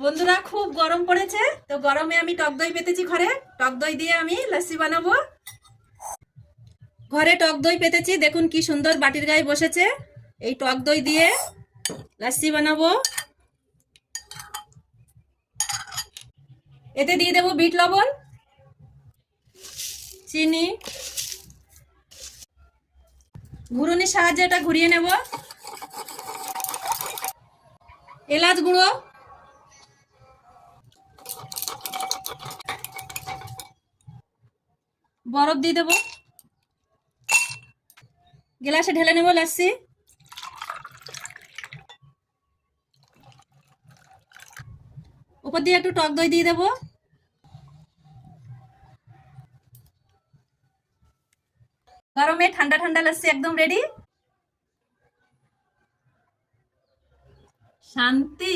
বন্ধুরা, খুব গরম পড়েছে, তো গরমে আমি টক দই পেতেছি ঘরে। টক দই দিয়ে আমি লস্যি বানাবো। ঘরে টক দই পেতেছি, দেখুন কি সুন্দর বাটির গায়ে বসেছে। এই টক দই দিয়ে লস্যি বানাবো। এতে দিয়ে দেবো বিট লবণ, চিনি, ঘুরুনির সাহায্যে এটা ঘুরিয়ে নেব, এলাচ গুঁড়ো, বরফ দিয়ে দেবো, গ্লাসে ঢেলে নেব লস্যি। উপর দিয়ে একটু টক দই দিয়ে দেবো। গরমে ঠান্ডা ঠান্ডা লস্যি একদম রেডি। শান্তি।